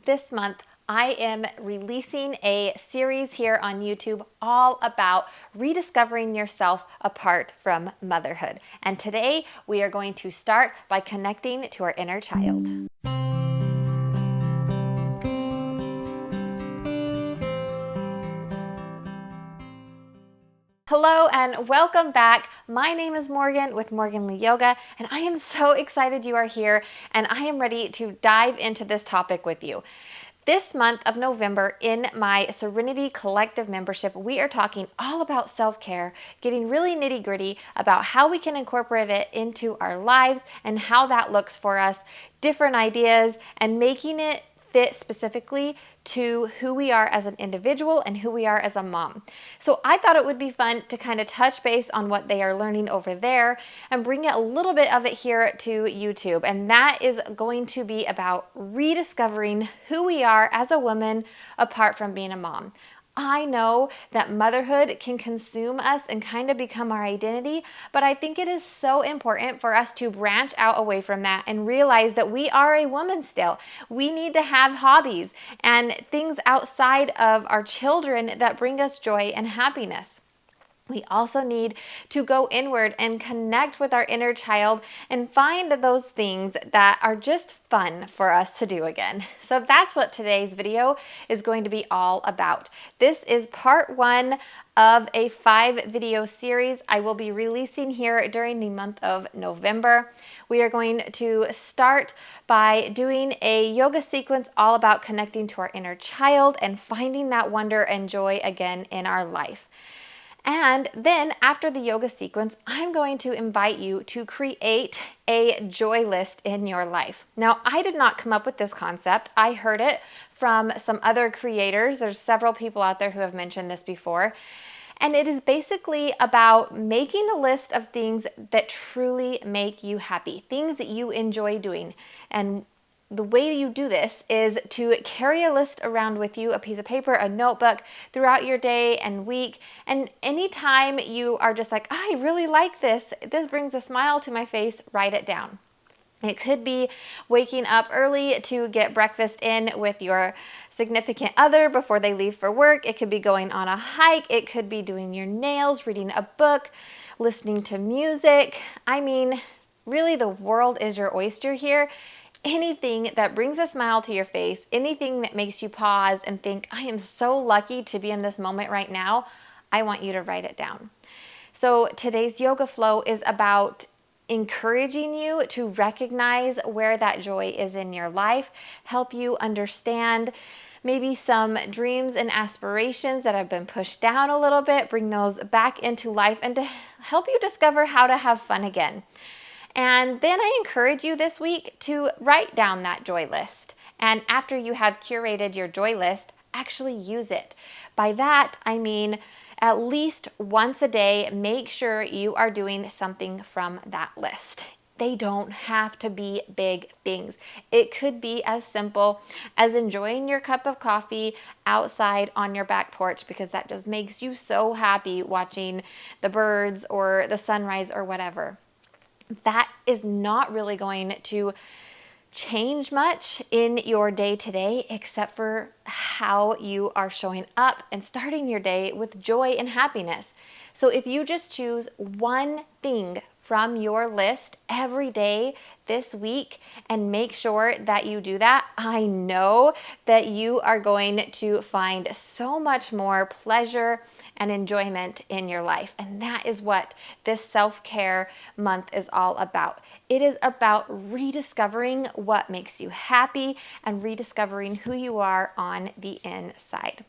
this month I am releasing a series here on YouTube all about rediscovering yourself apart from motherhood. And today we are going to start by connecting to our inner child. Hello and welcome back. My name is Morgan with Morganlee Yoga, and I am so excited you are here, and I am ready to dive into this topic with you. This month of November in my Serenity Collective membership, we are talking all about self-care, getting really nitty-gritty about how we can incorporate it into our lives and how that looks for us, different ideas, and making it fit specifically to who we are as an individual and who we are as a mom. So I thought it would be fun to kind of touch base on what they are learning over there and bring a little bit of it here to YouTube. And that is going to be about rediscovering who we are as a woman apart from being a mom. I know that motherhood can consume us and kind of become our identity, but I think it is so important for us to branch out away from that and realize that we are a woman still. We need to have hobbies and things outside of our children that bring us joy and happiness. We also need to go inward and connect with our inner child and find those things that are just fun for us to do again. So that's what today's video is going to be all about. This is part 1 of a 5-video series I will be releasing here during the month of November. We are going to start by doing a yoga sequence all about connecting to our inner child and finding that wonder and joy again in our life. And then after the yoga sequence, I'm going to invite you to create a joy list in your life. Now, I did not come up with this concept. I heard it from some other creators. There's several people out there who have mentioned this before. And it is basically about making a list of things that truly make you happy, things that you enjoy doing. And the way you do this is to carry a list around with you, a piece of paper, a notebook throughout your day and week. And anytime you are just like, I really like this, this brings a smile to my face, write it down. It could be waking up early to get breakfast in with your significant other before they leave for work. It could be going on a hike. It could be doing your nails, reading a book, listening to music. I mean, really the world is your oyster here. Anything that brings a smile to your face, anything that makes you pause and think, I am so lucky to be in this moment right now, I want you to write it down. So today's yoga flow is about encouraging you to recognize where that joy is in your life, help you understand maybe some dreams and aspirations that have been pushed down a little bit, bring those back into life, and to help you discover how to have fun again. And then I encourage you this week to write down that joy list. And after you have curated your joy list, actually use it. By that, I mean at least once a day, make sure you are doing something from that list. They don't have to be big things. It could be as simple as enjoying your cup of coffee outside on your back porch because that just makes you so happy watching the birds or the sunrise or whatever. That is not really going to change much in your day-to-day except for how you are showing up and starting your day with joy and happiness. So if you just choose one thing from your list every day this week and make sure that you do that, I know that you are going to find so much more pleasure and enjoyment in your life. And that is what this self-care month is all about. It is about rediscovering what makes you happy and rediscovering who you are on the inside.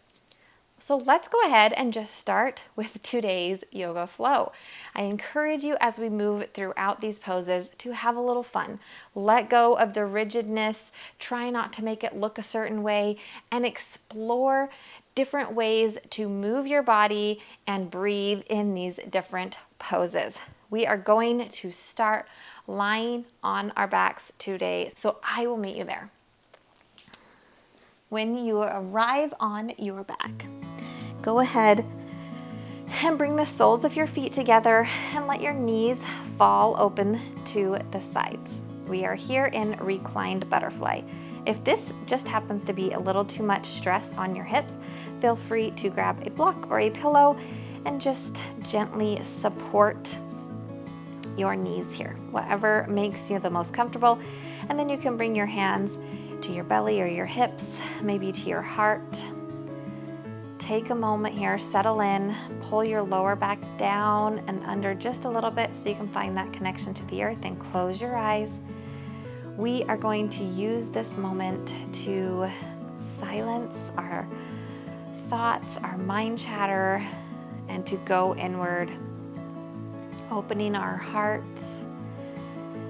So let's go ahead and just start with today's yoga flow. I encourage you as we move throughout these poses to have a little fun. Let go of the rigidness, try not to make it look a certain way, and explore different ways to move your body and breathe in these different poses. We are going to start lying on our backs today, so I will meet you there. When you arrive on your back, go ahead and bring the soles of your feet together and let your knees fall open to the sides. We are here in reclined butterfly. If this just happens to be a little too much stress on your hips, feel free to grab a block or a pillow and just gently support your knees here, whatever makes you the most comfortable. And then you can bring your hands to your belly or your hips, maybe to your heart. Take a moment here, settle in, pull your lower back down and under just a little bit so you can find that connection to the earth, and close your eyes. We are going to use this moment to silence our thoughts, our mind chatter, and to go inward, opening our hearts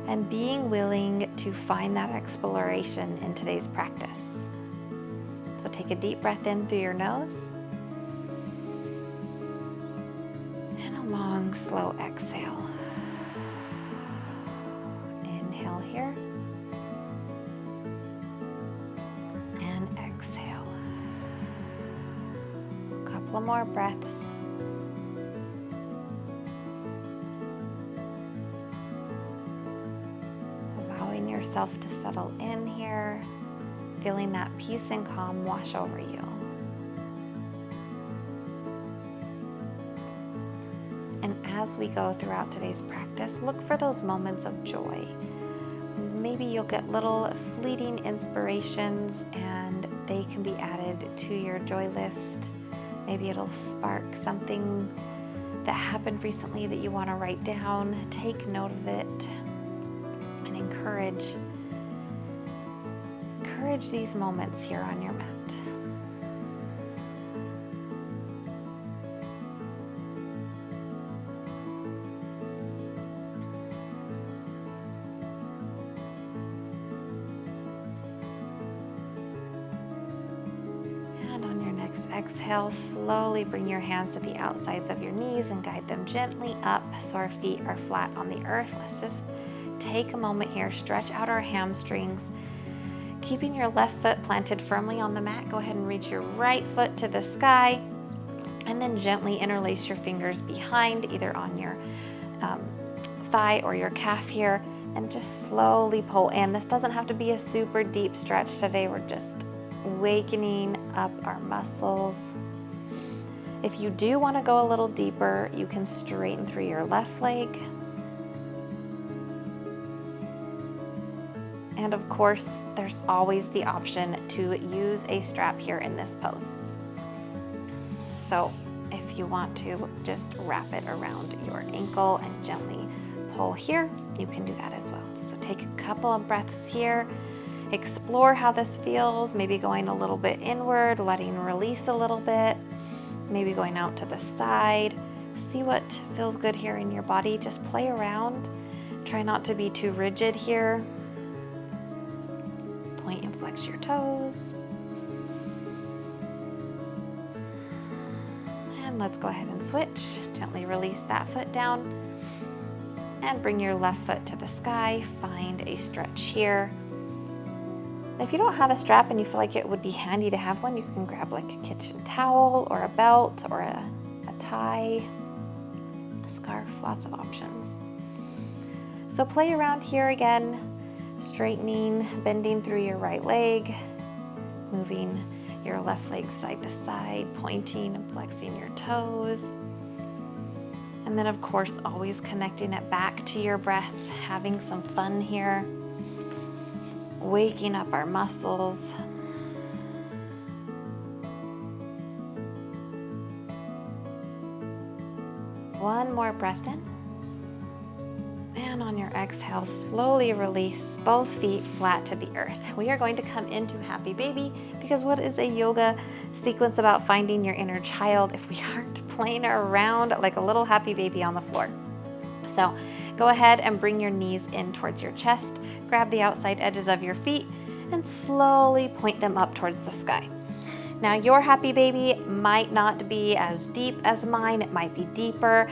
and being willing to find that exploration in today's practice. So take a deep breath in through your nose and a long, slow exhale. Inhale here and exhale. A couple more breaths. Allowing yourself to settle in here, feeling that peace and calm wash over you. And as we go throughout today's practice, look for those moments of joy. Maybe you'll get little fleeting inspirations and they can be added to your joy list. Maybe it'll spark something that happened recently that you want to write down. Take note of it and encourage these moments here on your mat. And on your next exhale, slowly bring your hands to the outsides of your knees and guide them gently up so our feet are flat on the earth. Let's just take a moment here, stretch out our hamstrings. Keeping your left foot planted firmly on the mat, go ahead and reach your right foot to the sky and then gently interlace your fingers behind, either on your thigh or your calf here, and just slowly pull in. This doesn't have to be a super deep stretch today. We're just wakening up our muscles. If you do want to go a little deeper, you can straighten through your left leg. And of course, there's always the option to use a strap here in this pose. So if you want to just wrap it around your ankle and gently pull here, you can do that as well. So take a couple of breaths here, explore how this feels, maybe going a little bit inward, letting release a little bit, maybe going out to the side. See what feels good here in your body. Just play around. Try not to be too rigid here. Point and flex your toes. And let's go ahead and switch. Gently release that foot down and bring your left foot to the sky. Find a stretch here. If you don't have a strap and you feel like it would be handy to have one, you can grab like a kitchen towel or a belt or a tie, a scarf, lots of options. So play around here again. Straightening, bending through your right leg, moving your left leg side to side, pointing and flexing your toes. And then of course, always connecting it back to your breath, having some fun here, waking up our muscles. One more breath in. And on your exhale, slowly release both feet flat to the earth. We are going to come into Happy Baby, because what is a yoga sequence about finding your inner child if we aren't playing around like a little happy baby on the floor? So go ahead and bring your knees in towards your chest, grab the outside edges of your feet and slowly point them up towards the sky. Now your happy baby might not be as deep as mine, it might be deeper.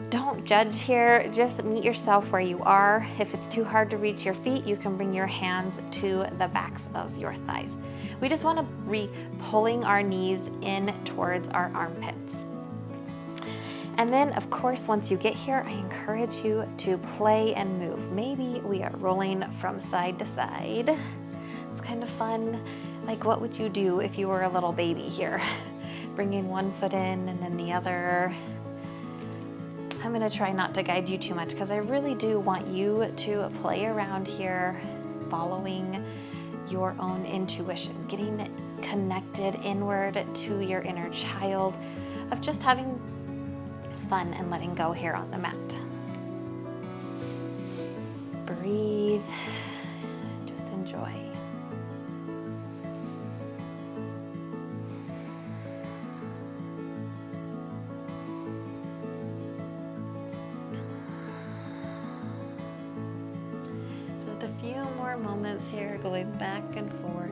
Don't judge here, just meet yourself where you are. If it's too hard to reach your feet, you can bring your hands to the backs of your thighs. We just want to be pulling our knees in towards our armpits. And then of course, once you get here, I encourage you to play and move. Maybe we are rolling from side to side. Let's It's kind of fun. Like, what would you do if you were a little baby here? Bringing one foot in and then the other. I'm gonna try not to guide you too much because I really do want you to play around here, following your own intuition, getting connected inward to your inner child, of just having fun and letting go here on the mat. Breathe, just enjoy. With a few more moments here, going back and forth.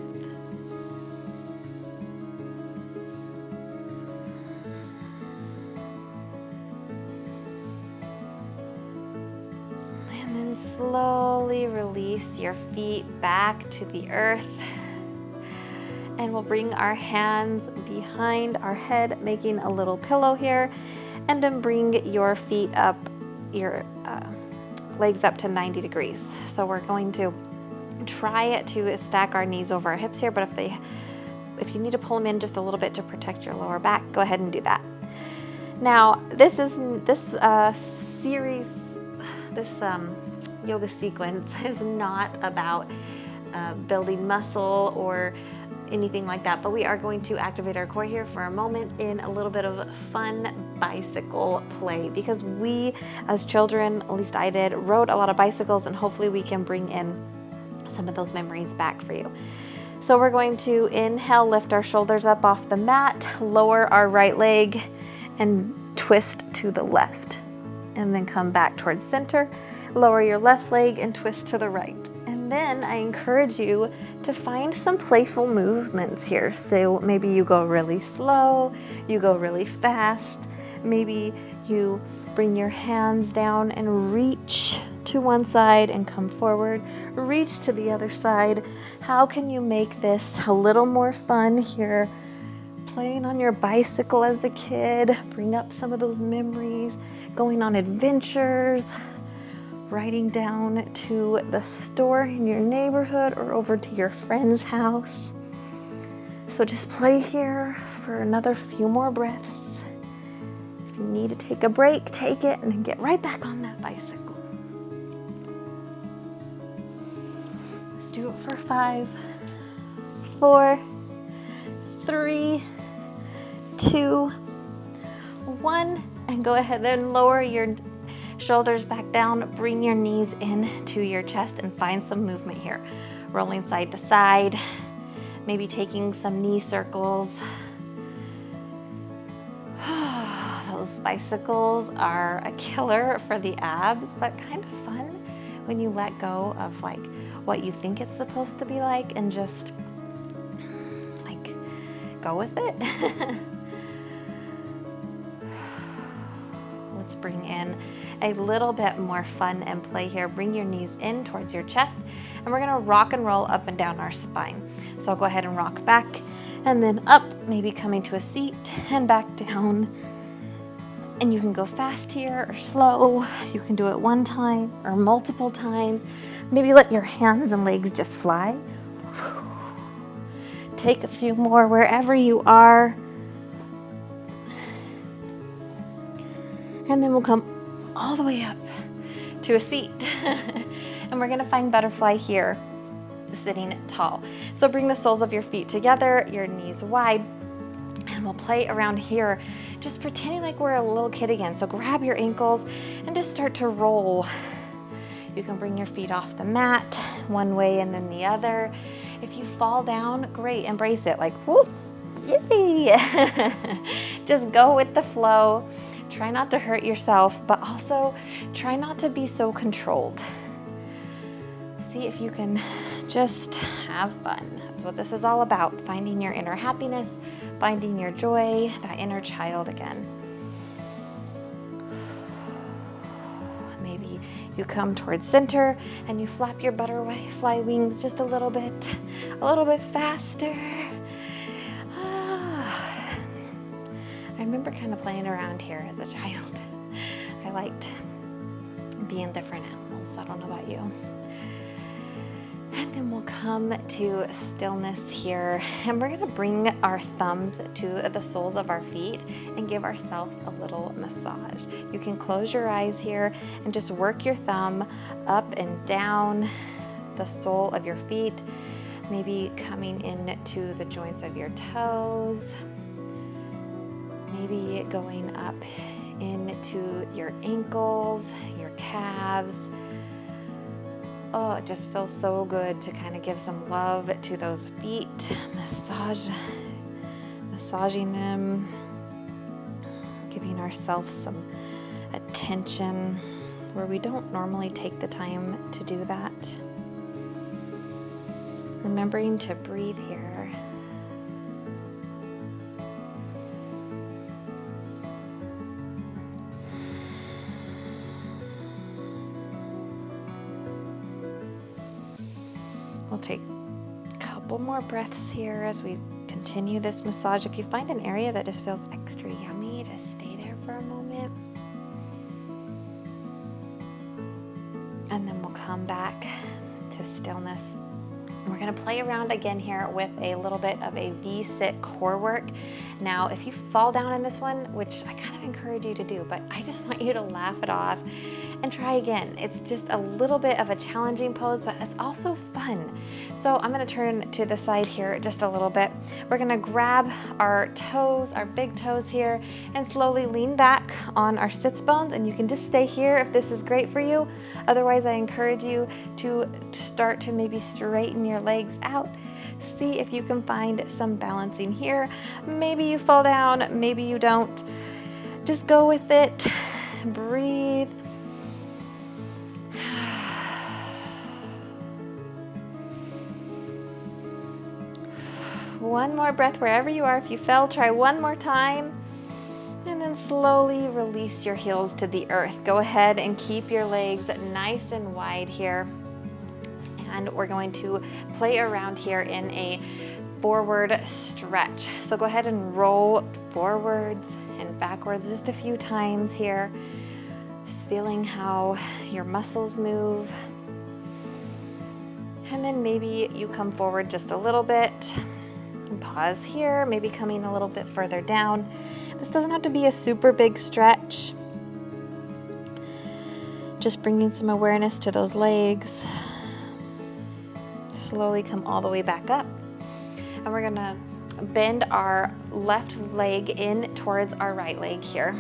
Slowly release your feet back to the earth, and we'll bring our hands behind our head, making a little pillow here, and then bring your feet up, your legs up to 90 degrees. So we're going to try to stack our knees over our hips here, but if you need to pull them in just a little bit to protect your lower back, go ahead and do that. Now, this yoga sequence is not about building muscle or anything like that, but we are going to activate our core here for a moment in a little bit of fun bicycle play, because we as children, at least I did, rode a lot of bicycles, and hopefully we can bring in some of those memories back for you. So we're going to inhale, lift our shoulders up off the mat, lower our right leg and twist to the left, and then come back towards center. Lower your left leg and twist to the right. And then I encourage you to find some playful movements here. So maybe you go really slow, you go really fast, maybe you bring your hands down and reach to one side and come forward, reach to the other side. How can you make this a little more fun here? Playing on your bicycle as a kid, bring up some of those memories, going on adventures, riding down to the store in your neighborhood or over to your friend's house. So just play here for another few more breaths. If you need to take a break, take it, and then get right back on that bicycle. Let's do it for 5, 4, 3, 2, 1, and go ahead and lower your shoulders back down, bring your knees in to your chest and find some movement here. Rolling side to side, maybe taking some knee circles. Those bicycles are a killer for the abs, but kind of fun when you let go of like what you think it's supposed to be like and just like go with it. Let's bring in a little bit more fun and play here. Bring your knees in towards your chest, and we're gonna rock and roll up and down our spine. So go ahead and rock back and then up, maybe coming to a seat and back down. And you can go fast here or slow. You can do it one time or multiple times. Maybe let your hands and legs just fly. Take a few more wherever you are. And then we'll come all the way up to a seat. And we're gonna find butterfly here, sitting tall. So bring the soles of your feet together, your knees wide, and we'll play around here, just pretending like we're a little kid again. So grab your ankles and just start to roll. You can bring your feet off the mat one way and then the other. If you fall down, great, embrace it, like whoop, yay. Just go with the flow. Try not to hurt yourself, but also try not to be so controlled. See if you can just have fun. That's what this is all about, finding your inner happiness, finding your joy, that inner child again. Maybe you come towards center and you flap your butterfly wings just a little bit faster. I remember kind of playing around here as a child. I liked being different animals. I don't know about you. And then we'll come to stillness here, and we're gonna bring our thumbs to the soles of our feet and give ourselves a little massage. You can close your eyes here and just work your thumb up and down the sole of your feet, maybe coming into the joints of your toes, maybe going up into your ankles, your calves. Oh, it just feels so good to kind of give some love to those feet, massaging them, giving ourselves some attention where we don't normally take the time to do that. Remembering to breathe here. We'll take a couple more breaths here as we continue this massage. If you find an area that just feels extra yummy, just stay there for a moment. And then we'll come back to stillness. We're gonna play around again here with a little bit of a V-sit core work. Now, if you fall down in this one, which I kind of encourage you to do, but I just want you to laugh it off and try again. It's just a little bit of a challenging pose, but it's also fun. So I'm gonna turn to the side here just a little bit. We're gonna grab our toes, our big toes here, and slowly lean back on our sits bones, and you can just stay here if this is great for you. Otherwise, I encourage you to start to maybe straighten your legs out. See if you can find some balancing here. Maybe you fall down, maybe you don't. Just go with it, breathe. One more breath wherever you are. If you fell, try one more time. And then slowly release your heels to the earth. Go ahead and keep your legs nice and wide here. And we're going to play around here in a forward stretch. So go ahead and roll forwards and backwards just a few times here. Just feeling how your muscles move. And then maybe you come forward just a little bit. And pause here, maybe coming a little bit further down. This doesn't have to be a super big stretch. Just bringing some awareness to those legs. Slowly come all the way back up. And we're gonna bend our left leg in towards our right leg here.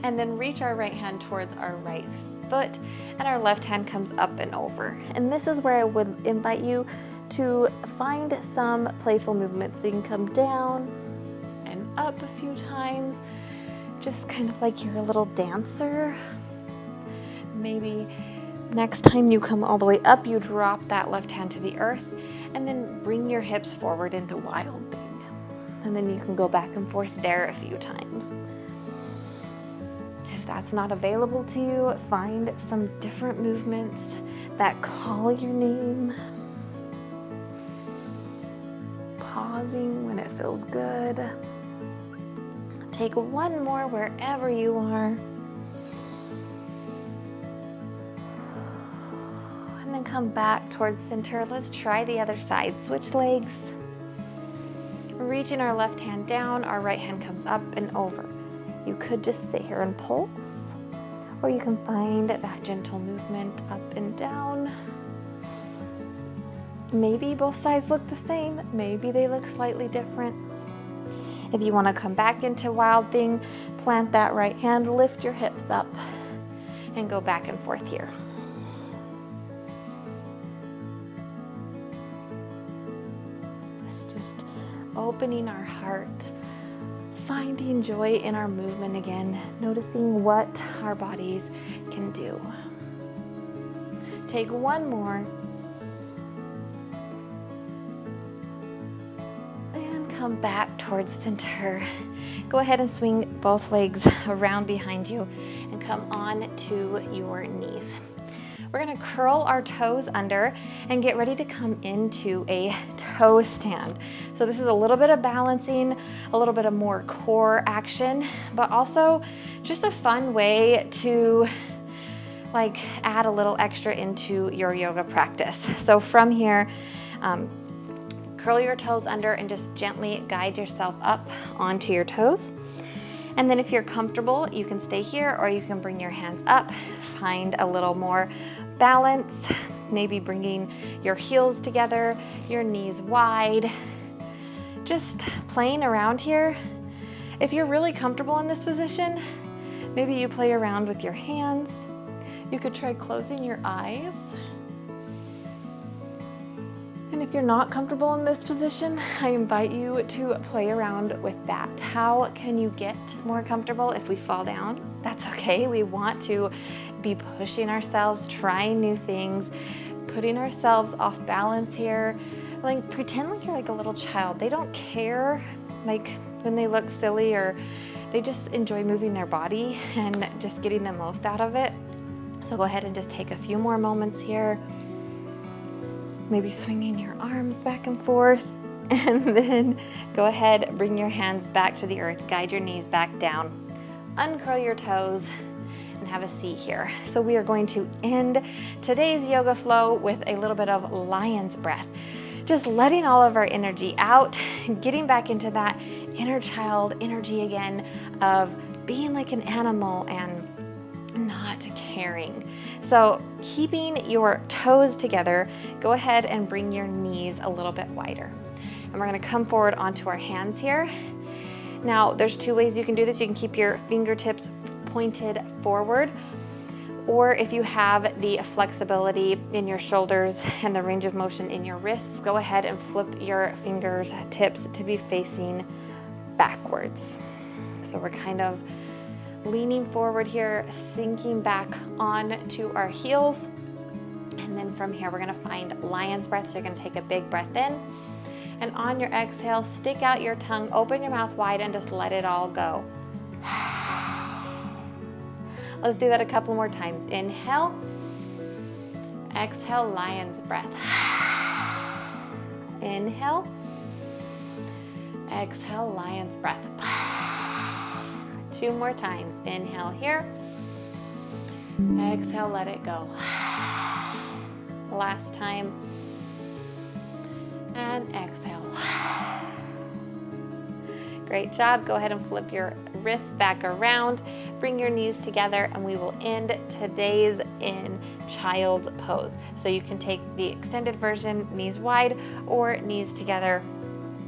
And then reach our right hand towards our right foot, and our left hand comes up and over. And this is where I would invite you to find some playful movements. So you can come down and up a few times, just kind of like you're a little dancer. Maybe next time you come all the way up, you drop that left hand to the earth, and then bring your hips forward into wild thing. And then you can go back and forth there a few times. If that's not available to you, find some different movements that call your name. Pausing when it feels good. Take one more wherever you are. And then come back towards center. Let's try the other side. Switch legs. Reaching our left hand down, our right hand comes up and over. You could just sit here and pulse, or you can find that gentle movement up and down. Maybe both sides look the same, maybe they look slightly different. If you want to come back into wild thing, plant that right hand, lift your hips up, and go back and forth here. It's just opening our heart, finding joy in our movement again, noticing what our bodies can do. Take one more. Come back towards center. Go ahead and swing both legs around behind you and come on to your knees. We're gonna curl our toes under and get ready to come into a toe stand. So this is a little bit of balancing, a little bit of more core action, but also just a fun way to like add a little extra into your yoga practice. So from here, curl your toes under and just gently guide yourself up onto your toes. And then if you're comfortable, you can stay here or you can bring your hands up, find a little more balance, maybe bringing your heels together, your knees wide, just playing around here. If you're really comfortable in this position, maybe you play around with your hands. You could try closing your eyes. And if you're not comfortable in this position, I invite you to play around with that. How can you get more comfortable if we fall down? That's okay. We want to be pushing ourselves, trying new things, putting ourselves off balance here. Like pretend like you're like a little child. They don't care like when they look silly, or they just enjoy moving their body and just getting the most out of it. So go ahead and just take a few more moments here. Maybe swinging your arms back and forth, and then go ahead, bring your hands back to the earth, guide your knees back down, uncurl your toes, and have a seat here. So we are going to end today's yoga flow with a little bit of lion's breath, just letting all of our energy out, getting back into that inner child energy again of being like an animal and not caring. So keeping your toes together, go ahead and bring your knees a little bit wider. And we're gonna come forward onto our hands here. Now, there's two ways you can do this. You can keep your fingertips pointed forward, or if you have the flexibility in your shoulders and the range of motion in your wrists, go ahead and flip your fingers tips to be facing backwards. So we're kind of leaning forward here, sinking back onto our heels. And then from here, we're gonna find lion's breath. So you're gonna take a big breath in. And on your exhale, stick out your tongue, open your mouth wide, and just let it all go. Let's do that a couple more times. Inhale, exhale, lion's breath. Inhale, exhale, lion's breath. Two more times. Inhale here. Exhale, let it go. Last time. And exhale. Great job. Go ahead and flip your wrists back around. Bring your knees together, and we will end today's in child's pose. So you can take the extended version, knees wide, or knees together,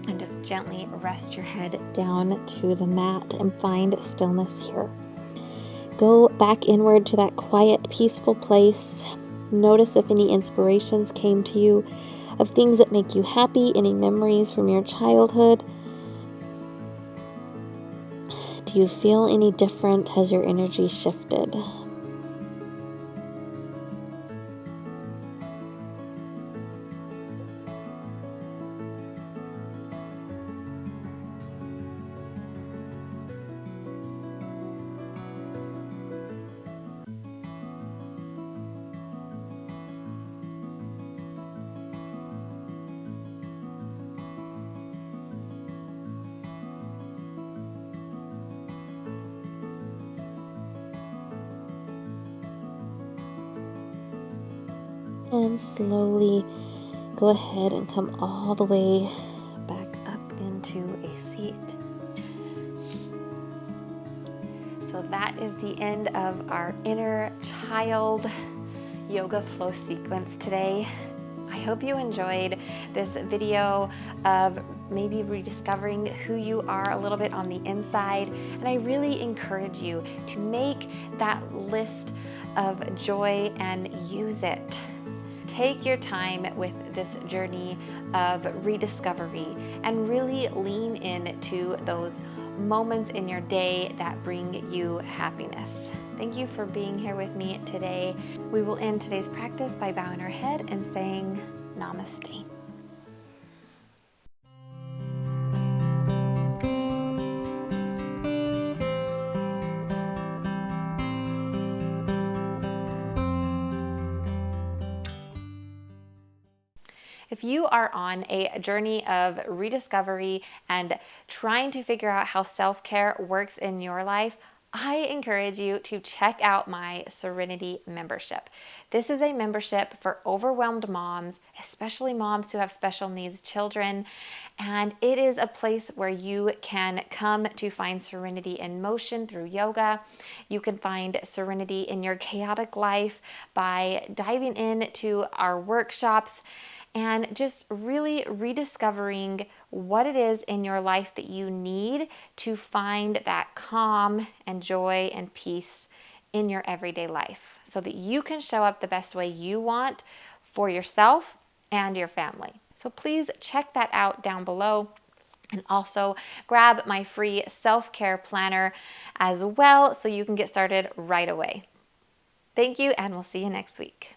and just gently rest your head down to the mat and find stillness here. Go back inward to that quiet, peaceful place. Notice if any inspirations came to you of things that make you happy, any memories from your childhood. Do you feel any different? Has your energy shifted? And slowly go ahead and come all the way back up into a seat. So that is the end of our inner child yoga flow sequence today. I hope you enjoyed this video of maybe rediscovering who you are a little bit on the inside. And I really encourage you to make that list of joy and use it. Take your time with this journey of rediscovery and really lean into those moments in your day that bring you happiness. Thank you for being here with me today. We will end today's practice by bowing our head and saying namaste. If you are on a journey of rediscovery and trying to figure out how self-care works in your life, I encourage you to check out my Serenity membership. This is a membership for overwhelmed moms, especially moms who have special needs children. And it is a place where you can come to find serenity in motion through yoga. You can find serenity in your chaotic life by diving into our workshops and just really rediscovering what it is in your life that you need to find that calm and joy and peace in your everyday life so that you can show up the best way you want for yourself and your family. So please check that out down below. And also grab my free self-care planner as well so you can get started right away. Thank you, and we'll see you next week.